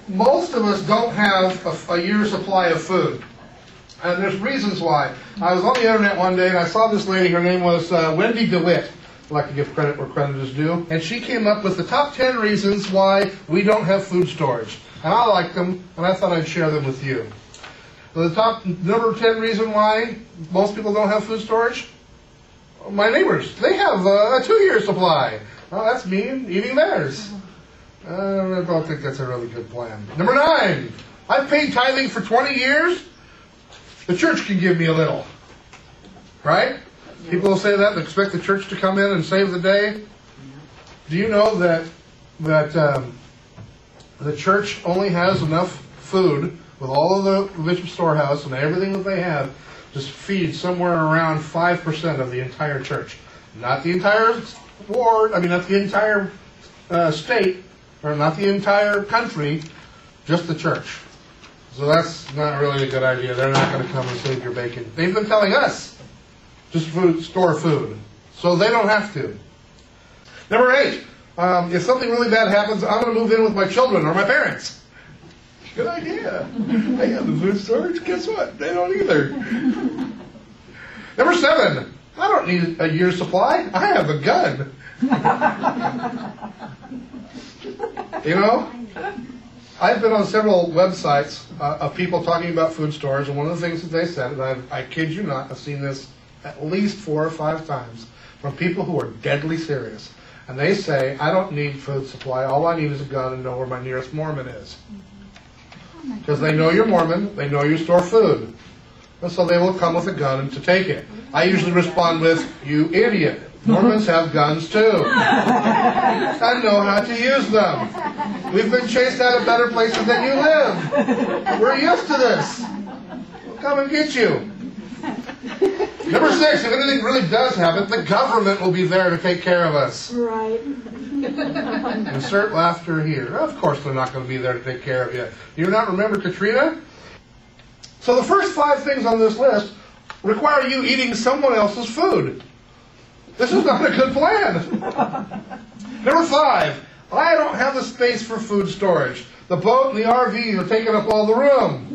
Most of us don't have a year's supply of food. And there's reasons why. I was on the internet one day and I saw this lady, her name was Wendy DeWitt. I'd like to give credit where credit is due. And she came up with the top 10 reasons why we don't have food storage. And I liked them, and I thought I'd share them with you. The top number 10 reason why most people don't have food storage? My neighbors, they have a 2-year supply. Well, that's me eating theirs. I don't think that's a really good plan. Number 9, I've paid tithing for 20 years. The church can give me a little. Right? People will say that and expect the church to come in and save the day. Do you know that the church only has enough food with all of the bishop's storehouse and everything that they have to feed somewhere around 5% of the entire church? Not the entire ward, not the entire state, or not the entire country, just the church. So that's not really a good idea. They're not going to come and save your bacon. They've been telling us just store food, so they don't have to. Number 8, if something really bad happens, I'm going to move in with my children or my parents. Good idea. I have the food storage. Guess what? They don't either. Number 7, I don't need a year's supply. I have a gun. You know, I've been on several websites of people talking about food storage, and one of the things that they said, and I kid you not, I've seen this at least 4 or 5 times from people who are deadly serious. And they say, I don't need food supply. All I need is a gun and know where my nearest Mormon is. Because they know you're Mormon, they know you store food. And so they will come with a gun to take it. I usually respond with, you idiot. Mormons have guns too. I know how to use them. We've been chased out of better places than you live. We're used to this. We'll come and get you. Number 6, if anything really does happen, the government will be there to take care of us. Right. Insert laughter here. Of course they're not going to be there to take care of you. You not remember Katrina? So the first 5 things on this list require you eating someone else's food. This is not a good plan. Number 5, I don't have the space for food storage. The boat and the RV are taking up all the room.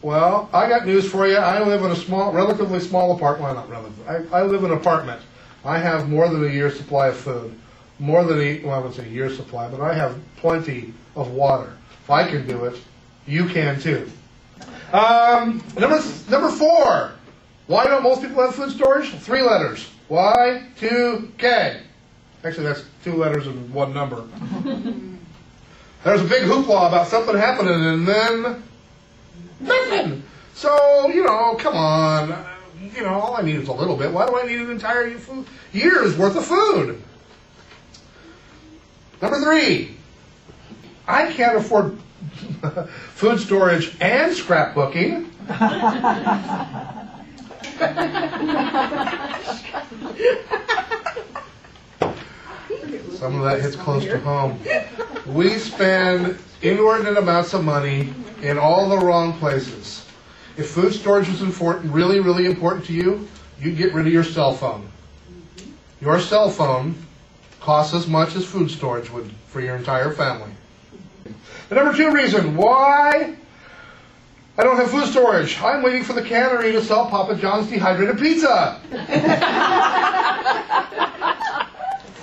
Well, I got news for you. I live in a relatively small apartment. Well, not relatively. I live in an apartment. I have more than a year's supply of food. More than I wouldn't say a year's supply, but I have plenty of water. If I can do it, you can too. Number 4. Why don't most people have food storage? 3 letters. Y2K. Actually, that's 2 letters and 1 number. There's a big hoopla about something happening, and then nothing. So, come on. All I need is a little bit. Why do I need an entire year's worth of food? Number 3. I can't afford food storage and scrapbooking. Some of that hits close to home. We spend inordinate amounts of money in all the wrong places. If food storage is really, really important to you, you get rid of your cell phone. Your cell phone costs as much as food storage would for your entire family. The number 2 reason why I don't have food storage. I'm waiting for the cannery to sell Papa John's dehydrated pizza.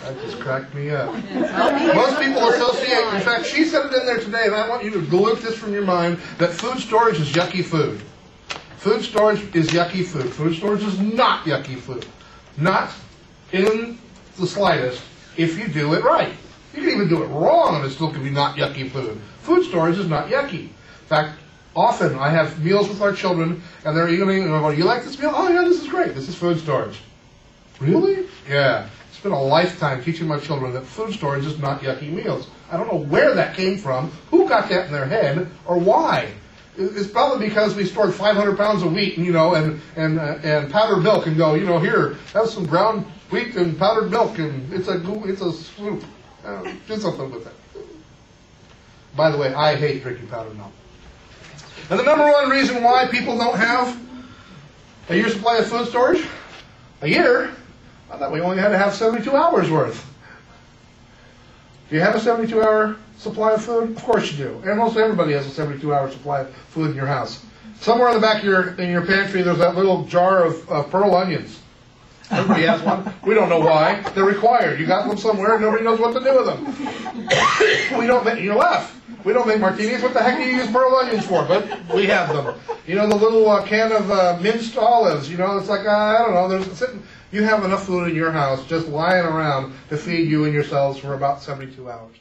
That just cracked me up. Most people associate, in fact, she said it in there today, and I want you to delete this from your mind, that food storage is yucky food. Food storage is yucky food. Food storage is not yucky food. Not in the slightest if you do it right. You can even do it wrong and it still can be not yucky food. Food storage is not yucky. In fact, often I have meals with our children and they're eating and I go, you like this meal? Oh yeah, this is great. This is food storage. Really? Yeah. It's been a lifetime teaching my children that food storage is not yucky meals. I don't know where that came from, who got that in their head, or why. It's probably because we stored 500 pounds of wheat, and powdered milk, and go, here, have some ground wheat and powdered milk, and it's a soup. Do something with it. By the way, I hate drinking powdered milk. And the number 1 reason why people don't have a year's supply of food storage? A year? I thought we only had to have 72 hours worth. Do you have a 72-hour supply of food? Of course you do. And most everybody has a 72-hour supply of food in your house. Somewhere in the back of your pantry, there's that little jar of pearl onions. Everybody has one. We don't know why. They're required. You got them somewhere, and nobody knows what to do with them. We don't make, you laugh. We don't make martinis. What the heck do you use pearl onions for? But we have them. You know, the little can of minced olives. You know, it's like, I don't know. There's sitting. You have enough food in your house just lying around to feed you and yourselves for about 72 hours.